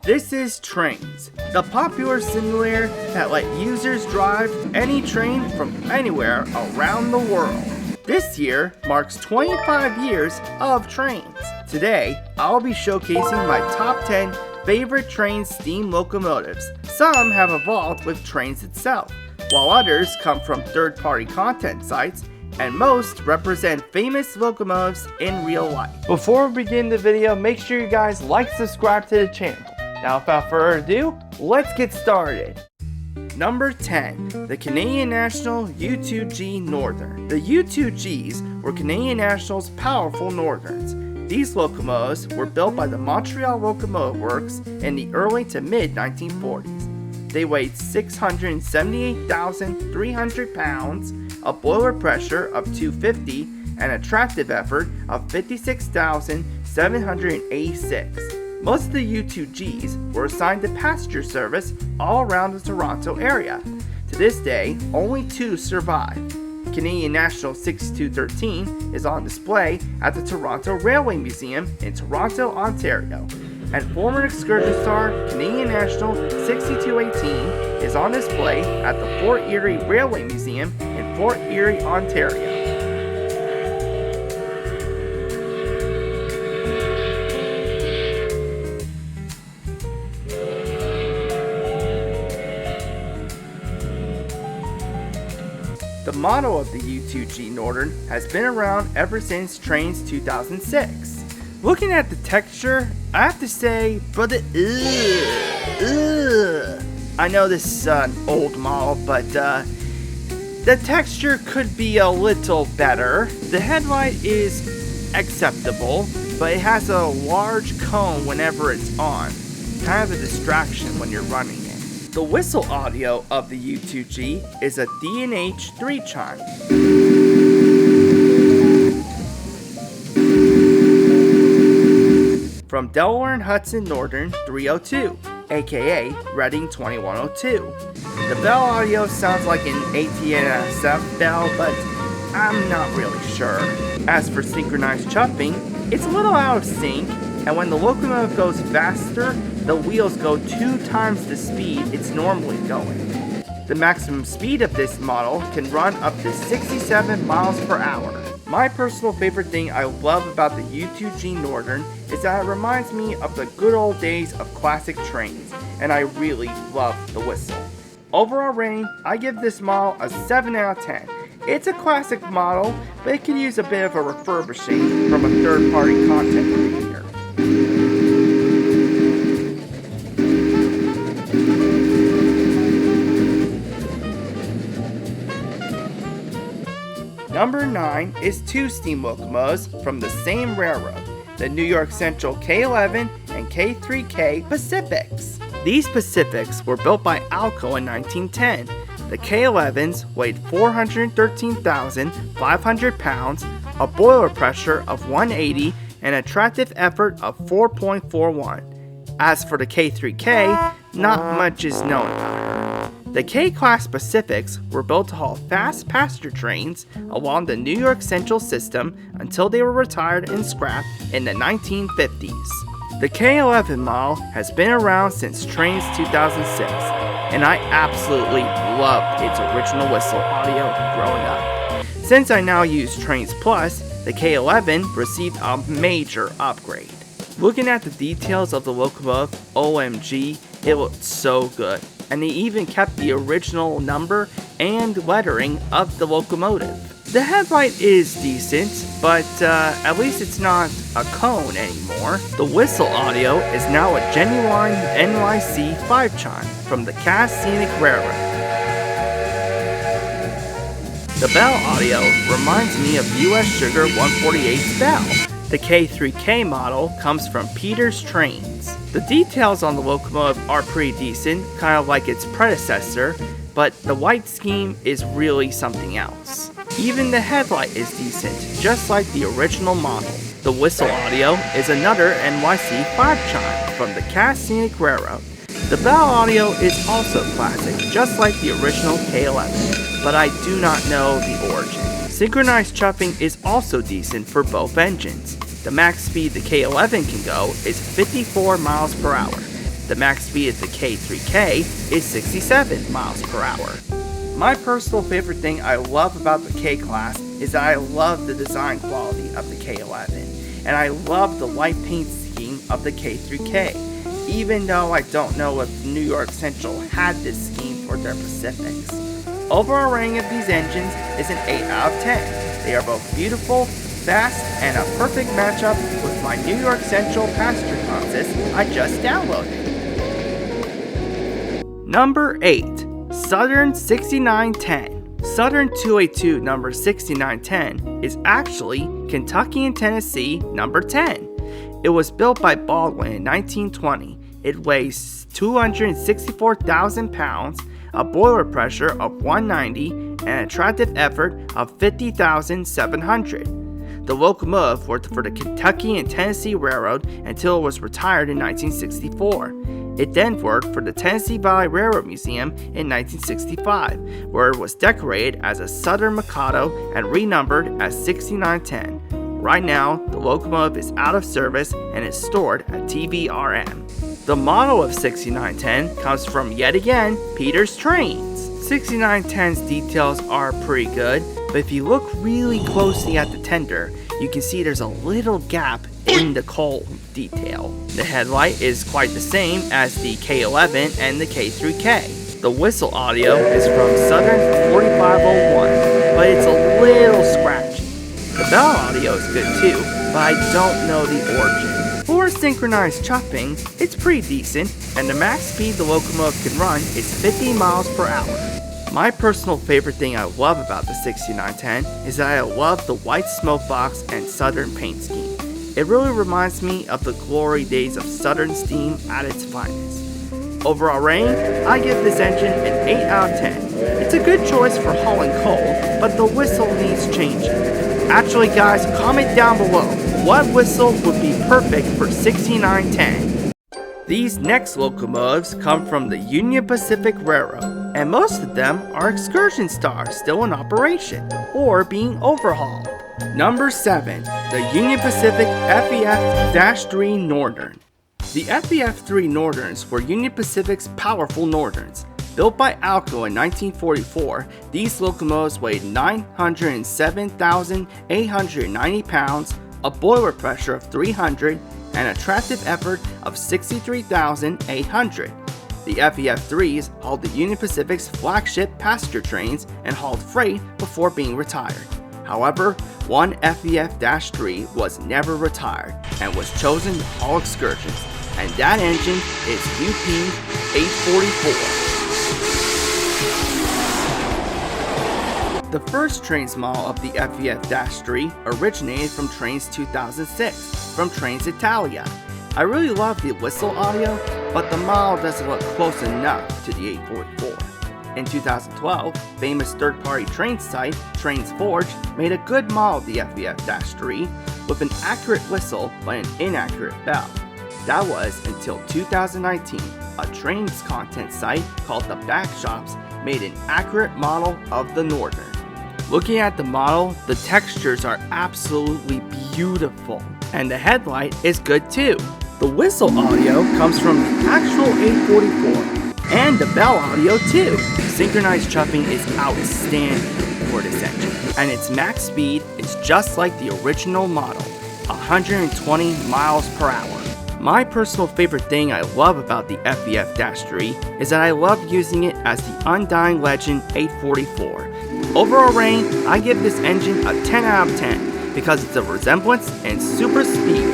This is Trainz, the popular simulator that let users drive any train from anywhere around the world. This year marks 25 years of Trainz. Today, I'll be showcasing my top 10 favorite Trainz steam locomotives. Some have evolved with Trainz itself, while others come from third-party content sites, and most represent famous locomotives in real life. Before we begin the video, make sure you guys like and subscribe to the channel. Now without further ado, let's get started. Number 10, the Canadian National U2G Northern. The U2Gs were Canadian National's powerful Northerns. These locomotives were built by the Montreal Locomotive Works in the early to mid 1940s. They weighed 678,300 pounds, a boiler pressure of 250, and a tractive effort of 56,786. Most of the U2Gs were assigned to passenger service all around the Toronto area. To this day, only 2 survive. Canadian National 6213 is on display at the Toronto Railway Museum in Toronto, Ontario. And former excursion star Canadian National 6218 is on display at the Fort Erie Railway Museum in Fort Erie, Ontario. The model of the U2G Northern has been around ever since Trainz 2006. Looking at the texture, I have to say, brother, I know this is an old model, but the texture could be a little better. The headlight is acceptable, but it has a large cone whenever it's on. Kind of a distraction when you're running it. The whistle audio of the U2G is a D&H3 chime. From Delaware and Hudson Northern 302, aka Reading 2102. The bell audio sounds like an AT&SF bell, but I'm not really sure. As for synchronized chuffing, it's a little out of sync, and when the locomotive goes faster, the wheels go 2 times the speed it's normally going. The maximum speed of this model can run up to 67 miles per hour. My personal favorite thing I love about the U2G Northern is that it reminds me of the good old days of classic trains, and I really love the whistle. Overall rating, I give this model a 7 out of 10. It's a classic model, but it could use a bit of a refurbishing from a third-party content creator. Number 9 is 2 steam locomotives from the same railroad, the New York Central K-11 and K-3K Pacifics. These Pacifics were built by Alco in 1910. The K-11s weighed 413,500 pounds, a boiler pressure of 180, and a tractive effort of 4.41. As for the K-3K, not much is known about her. The K-Class Pacifics were built to haul fast passenger trains along the New York Central system until they were retired and scrapped in the 1950s. The K-11 model has been around since Trainz 2006, and I absolutely loved its original whistle audio growing up. Since I now use Trainz Plus, the K-11 received a major upgrade. Looking at the details of the locomotive, OMG, it looked so good. And they even kept the original number and lettering of the locomotive. The headlight is decent, but at least it's not a cone anymore. The whistle audio is now a genuine NYC 5 chime from the Cass Scenic Railroad. The bell audio reminds me of US Sugar 148's bell. The K3K model comes from Peter's Trains. The details on the locomotive are pretty decent, kind of like its predecessor, but the white scheme is really something else. Even the headlight is decent, just like the original model. The whistle audio is another NYC 5 chime from the Cass Scenic Railroad. The bell audio is also classic, just like the original K-11, but I do not know the origin. Synchronized chuffing is also decent for both engines. The max speed the K-11 can go is 54 miles per hour. The max speed of the K3K is 67 miles per hour. My personal favorite thing I love about the K-Class is that I love the design quality of the K-11, and I love the light paint scheme of the K3K, even though I don't know if New York Central had this scheme for their Pacifics. Overall rating of these engines is an 8 out of 10. They are both beautiful, fast, and a perfect matchup with my New York Central passenger consist I just downloaded. Number 8. Southern 6910. Southern 282 number 6910 is actually Kentucky and Tennessee number 10. It was built by Baldwin in 1920. It weighs 264,000 pounds, a boiler pressure of 190, and an attractive effort of 50,700. The locomotive worked for the Kentucky and Tennessee Railroad until it was retired in 1964. It then worked for the Tennessee Valley Railroad Museum in 1965, where it was decorated as a Southern Mikado and renumbered as 6910. Right now, the locomotive is out of service and is stored at TVRM. The model of 6910 comes from, yet again, Peter's Trainz. 6910's details are pretty good, but if you look really closely at the tender, you can see there's a little gap in the coal detail. The headlight is quite the same as the K-11 and the K3K. The whistle audio is from Southern 4501, but it's a little scratchy. The bell audio is good too, but I don't know the origin. For synchronized chopping, it's pretty decent, and the max speed the locomotive can run is 50 miles per hour. My personal favorite thing I love about the 6910 is that I love the white smoke box and Southern paint scheme. It really reminds me of the glory days of Southern steam at its finest. Overall rating, I give this engine an 8 out of 10. It's a good choice for hauling coal, but the whistle needs changing. Actually guys, comment down below, what whistle would be perfect for 6910? These next locomotives come from the Union Pacific Railroad, and most of them are excursion stars still in operation, or being overhauled. Number 7. The Union Pacific FEF-3 Northern. The FEF-3 Northerns were Union Pacific's powerful Northerns. Built by Alco in 1944, these locomotives weighed 907,890 pounds, a boiler pressure of 300, and an attractive effort of 63,800. The FEF-3s hauled the Union Pacific's flagship passenger trains and hauled freight before being retired. However, one FEF-3 was never retired and was chosen to haul excursions, and that engine is UP-844. The first Trainz model of the FEF-3 originated from Trainz 2006, from Trainz Italia. I really love the whistle audio, but the model doesn't look close enough to the 844. In 2012, famous third-party Trainz site, Trainz Forge, made a good model of the FEF-3 with an accurate whistle but an inaccurate bell. That was until 2019, a Trainz content site called The Back Shops made an accurate model of the Northern. Looking at the model, the textures are absolutely beautiful, and the headlight is good too. The whistle audio comes from the actual 844, and the bell audio too. Synchronized chuffing is outstanding for this engine, and its max speed is just like the original model, 120 miles per hour. My personal favorite thing I love about the FEF-3 is that I love using it as the Undying Legend 844. Overall rating, I give this engine a 10 out of 10 because it's a resemblance and super speed.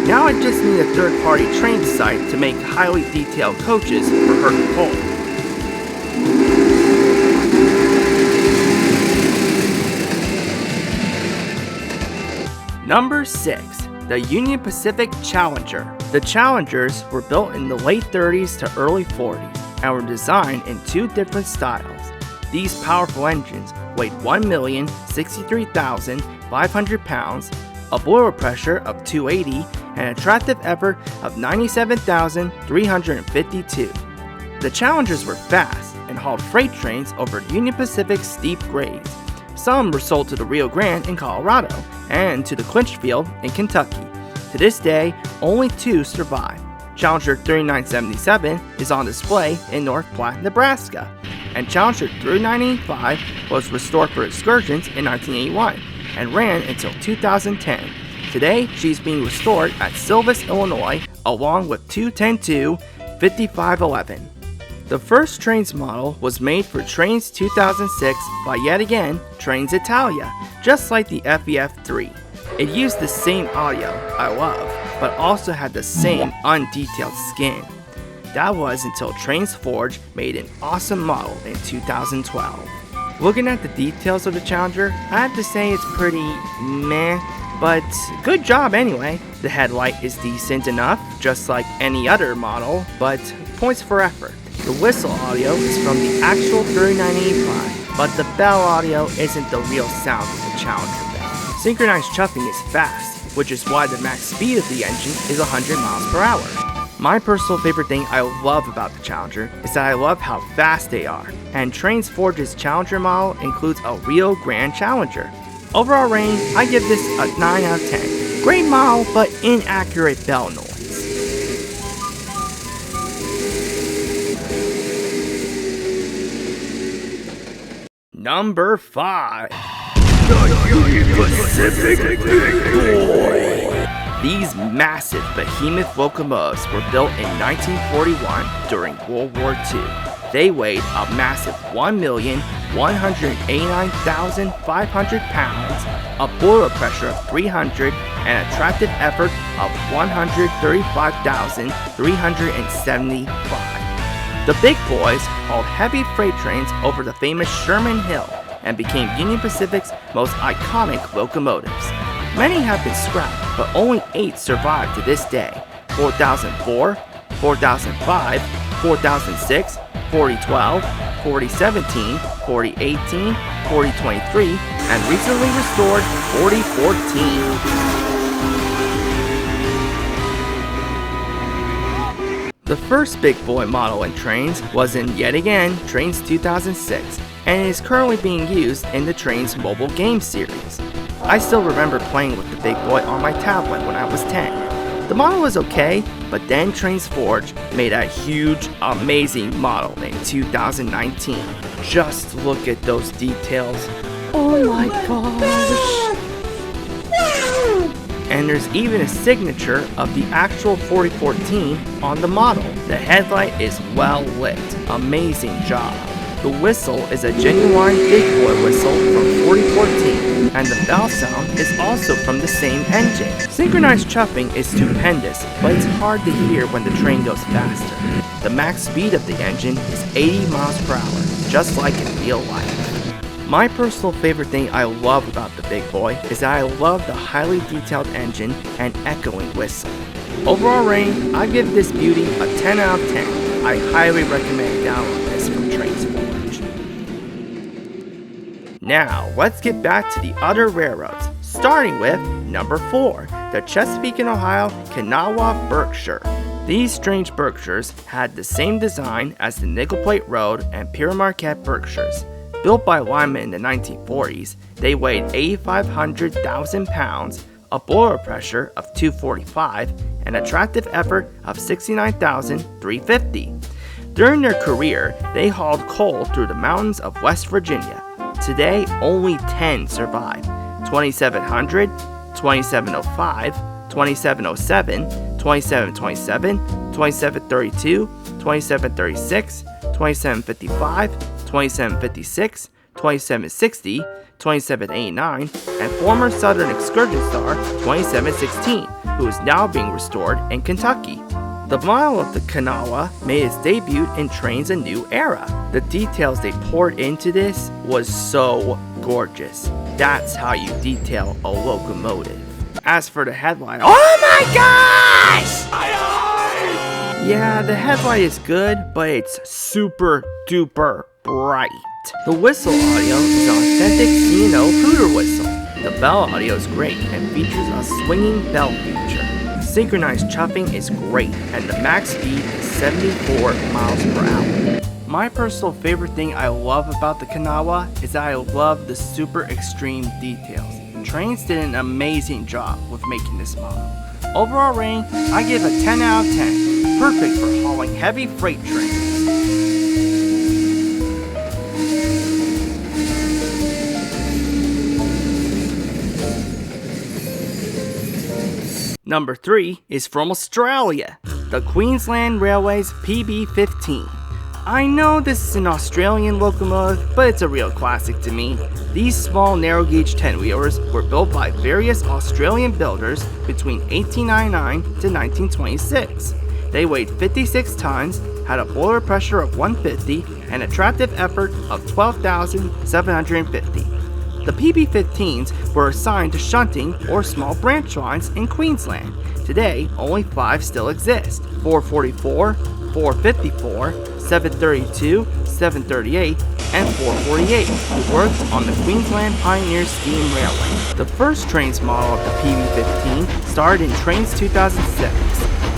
Now I just need a third-party Trainz site to make highly detailed coaches for herding coal. Number 6. The Union Pacific Challenger. The Challengers were built in the late 30s to early 40s and were designed in two different styles. These powerful engines weighed 1,063,500 pounds, a boiler pressure of 280, and an attractive effort of 97,352. The Challengers were fast and hauled freight trains over Union Pacific's steep grades. Some were sold to the Rio Grande in Colorado and to the Clinchfield in Kentucky. To this day, only two survive. Challenger 3977 is on display in North Platte, Nebraska, and Challenger 3985 was restored for excursions in 1981 and ran until 2010. Today, she's being restored at Silvis, Illinois, along with 210-2 5511. The first Trainz model was made for Trainz 2006 by yet again Trainz Italia, just like the FEF3. It used the same audio I love, but also had the same undetailed skin. That was until Trainz Forge made an awesome model in 2012. Looking at the details of the Challenger, I have to say it's pretty meh, but good job anyway. The headlight is decent enough, just like any other model, but points for effort. The whistle audio is from the actual 3985, but the bell audio isn't the real sound of the Challenger bell. Synchronized chuffing is fast, which is why the max speed of the engine is 100 miles per hour. My personal favorite thing I love about the Challenger is that I love how fast they are, and Trainz Forge's Challenger model includes a real Grand Challenger. Overall rating, I give this a 9 out of 10. Great model, but inaccurate bell noise. Number 5. Pacific Big Boy. These massive behemoth locomotives were built in 1941 during World War II. They weighed a massive 1,189,500 pounds, a boiler pressure of 300, and a tractive effort of 135,375. The big boys hauled heavy freight trains over the famous Sherman Hill and became Union Pacific's most iconic locomotives. Many have been scrapped, but only 8 survive to this day: 4004, 4005, 4006, 4012, 4017, 4018, 4023, and recently restored 4014. The first big boy model in Trainz was in yet again Trainz 2006 and is currently being used in the Trainz mobile game series. I still remember playing with the big boy on my tablet when I was 10. The model was okay, but then Trainz Forge made a huge, amazing model in 2019. Just look at those details. Oh my gosh! And there's even a signature of the actual 4014 on the model. The headlight is well lit. Amazing job. The whistle is a genuine big boy whistle from 4014, and the bell sound is also from the same engine. Synchronized chuffing is stupendous, but it's hard to hear when the train goes faster. The max speed of the engine is 80 miles per hour, just like in real life. My personal favorite thing I love about the big boy is that I love the highly detailed engine and echoing whistle. Overall rating, I give this beauty a 10 out of 10. I highly recommend downloading this from Trainz Forge. Now, let's get back to the other railroads, starting with number 4, the Chesapeake and Ohio Kanawha Berkshire. These strange Berkshires had the same design as the Nickel Plate Road and Pere Marquette Berkshires. Built by Lyman in the 1940s, they weighed 8,500,000 pounds, a boiler pressure of 245, and a tractive effort of 69,350. During their career, they hauled coal through the mountains of West Virginia. Today, only 10 survive: 2700, 2705, 2707, 2727, 2732, 2736, 2755, 2756, 2760, 2789, and former Southern Excursion star 2716, who is now being restored in Kentucky. The model of the Kanawha made its debut in Trainz A New Era. The details they poured into this was so gorgeous. That's how you detail a locomotive. As for the headlight, oh my gosh! Yeah, the headlight is good, but it's super duper bright. The whistle audio is an authentic C&O Hooter whistle. The bell audio is great and features a swinging bell feature. Synchronized chuffing is great, and the max speed is 74 miles per hour. My personal favorite thing I love about the Kanawha is that I love the super extreme details. Trainz did an amazing job with making this model. Overall rating, I give a 10 out of 10. Perfect for hauling heavy freight trains. Number 3 is from Australia, the Queensland Railway's PB15. I know this is an Australian locomotive, but it's a real classic to me. These small narrow gauge 10-wheelers were built by various Australian builders between 1899 to 1926. They weighed 56 tons, had a boiler pressure of 150, and a tractive effort of 12,750. The PB15s were assigned to shunting or small branch lines in Queensland. Today, only 5 still exist: 444, 454, 732, 738, and 448, who worked on the Queensland Pioneer Steam Railway. The first Trainz model of the PB15 started in Trainz 2006.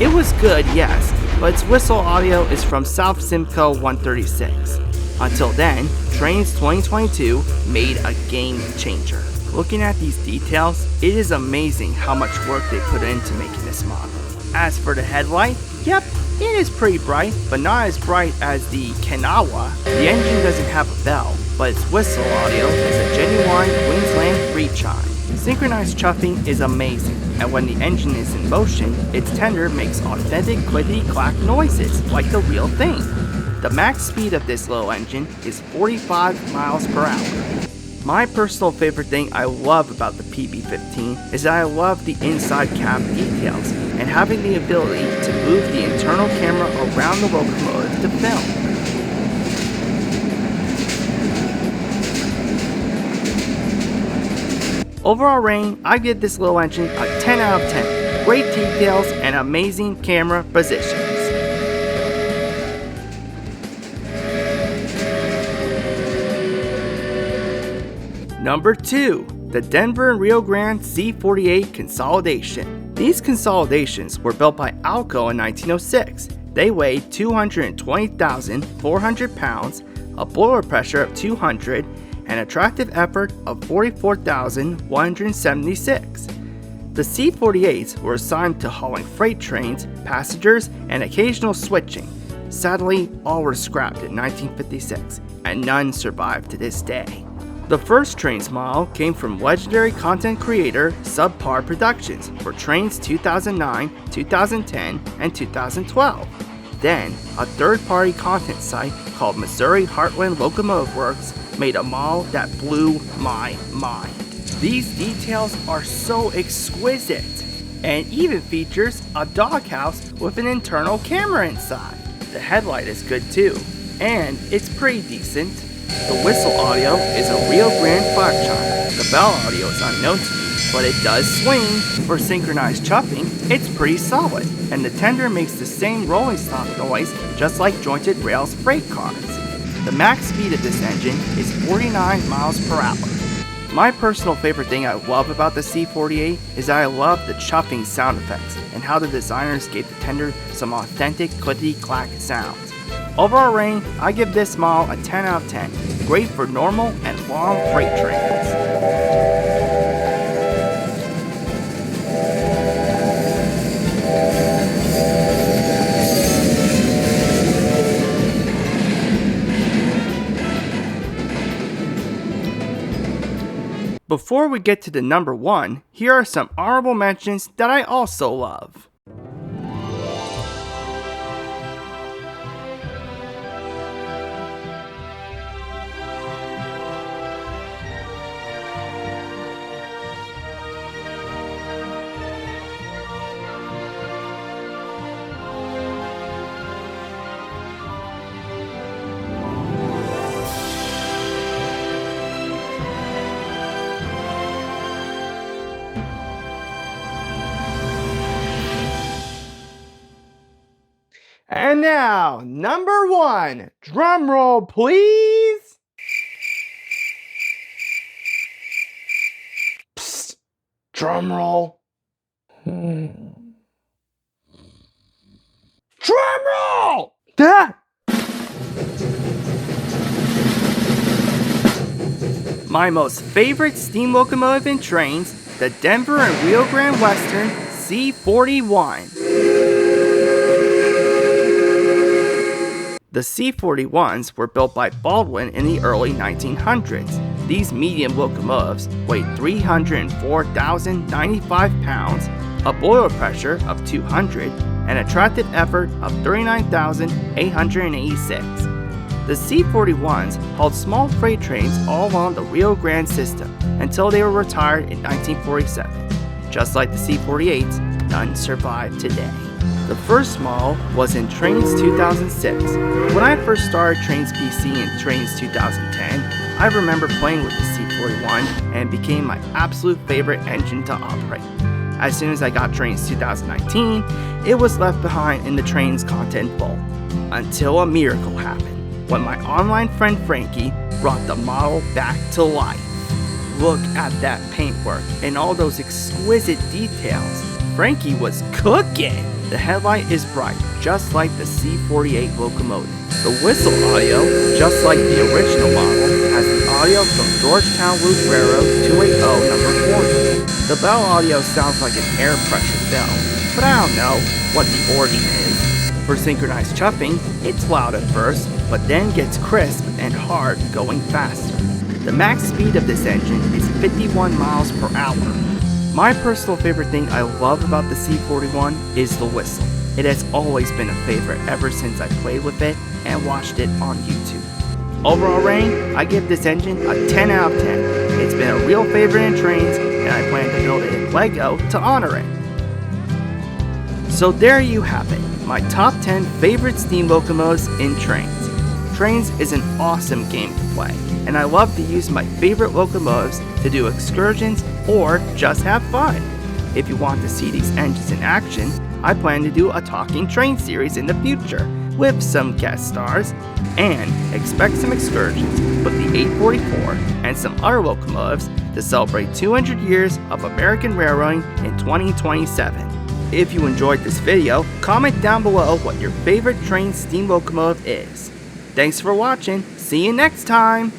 It was good, yes, but its whistle audio is from South Simcoe 136. Until then, Trainz 2022 made a game changer. Looking at these details, it is amazing how much work they put into making this model. As for the headlight, yep, it is pretty bright, but not as bright as the Kanawha. The engine doesn't have a bell, but its whistle audio is a genuine Queensland free chime. Synchronized chuffing is amazing, and when the engine is in motion, its tender makes authentic clickety-clack noises like the real thing. The max speed of this little engine is 45 miles per hour. My personal favorite thing I love about the PB15 is that I love the inside cab details and having the ability to move the internal camera around the locomotive to film. Overall rating, I give this little engine a 10 out of 10. Great details and amazing camera positions. Number 2, the Denver and Rio Grande C48 consolidation. These consolidations were built by Alco in 1906. They weighed 220,400 pounds, a boiler pressure of 200, and a tractive effort of 44,176. The C48s were assigned to hauling freight trains, passengers, and occasional switching. Sadly, all were scrapped in 1956, and none survived to this day. The first Trainz model came from legendary content creator Subpar Productions for Trainz 2009, 2010, and 2012. Then, a third-party content site called Missouri Heartland Locomotive Works made a model that blew my mind. These details are so exquisite, and even features a doghouse with an internal camera inside. The headlight is good too, and it's pretty decent. The whistle audio is a Rio Grande fire chime. The bell audio is unknown to me, but it does swing. For synchronized chuffing, it's pretty solid, and the tender makes the same rolling stop noise just like jointed rails freight cars. The max speed of this engine is 49 miles per hour. My personal favorite thing I love about the C48 is that I love the chuffing sound effects and how the designers gave the tender some authentic clickety-clack sounds. Overall rating, I give this model a 10 out of 10. Great for normal and long freight trains. Before we get to the number 1, here are some honorable mentions that I also love. And now, number 1, drum roll please. Psst, drum roll. Drum roll! That! My most favorite steam locomotive in Trainz, the Denver and Rio Grande Western C-41. The C-41s were built by Baldwin in the early 1900s. These medium locomotives weighed 304,095 pounds, a boiler pressure of 200, and a tractive effort of 39,886. The C-41s hauled small freight trains all along the Rio Grande system until they were retired in 1947. Just like the C-48s, none survive today. The first model was in Trainz 2006. When I first started Trainz PC in Trainz 2010, I remember playing with the C-41 and it became my absolute favorite engine to operate. As soon as I got Trainz 2019, it was left behind in the Trainz content vault. Until a miracle happened, when my online friend Frankie brought the model back to life. Look at that paintwork and all those exquisite details. Frankie was cooking! The headlight is bright, just like the C-48 locomotive. The whistle audio, just like the original model, has the audio from Georgetown Loop Railroad 280 number 40. The bell audio sounds like an air pressure bell, but I don't know what the organ is. For synchronized chuffing, it's loud at first, but then gets crisp and hard going faster. The max speed of this engine is 51 miles per hour. My personal favorite thing I love about the C-41 is the whistle. It has always been a favorite ever since I played with it and watched it on YouTube. Overall rating, I give this engine a 10 out of 10. It's been a real favorite in Trainz, and I plan to build it in Lego to honor it. So there you have it, my top 10 favorite steam locomotives in Trainz. Trainz is an awesome game to play, and I love to use my favorite locomotives to do excursions or just have fun. If you want to see these engines in action, I plan to do a Talking Train series in the future with some guest stars, and expect some excursions with the 844 and some other locomotives to celebrate 200 years of American railroading in 2027. If you enjoyed this video, comment down below what your favorite Trainz steam locomotive is. Thanks for watching, see you next time!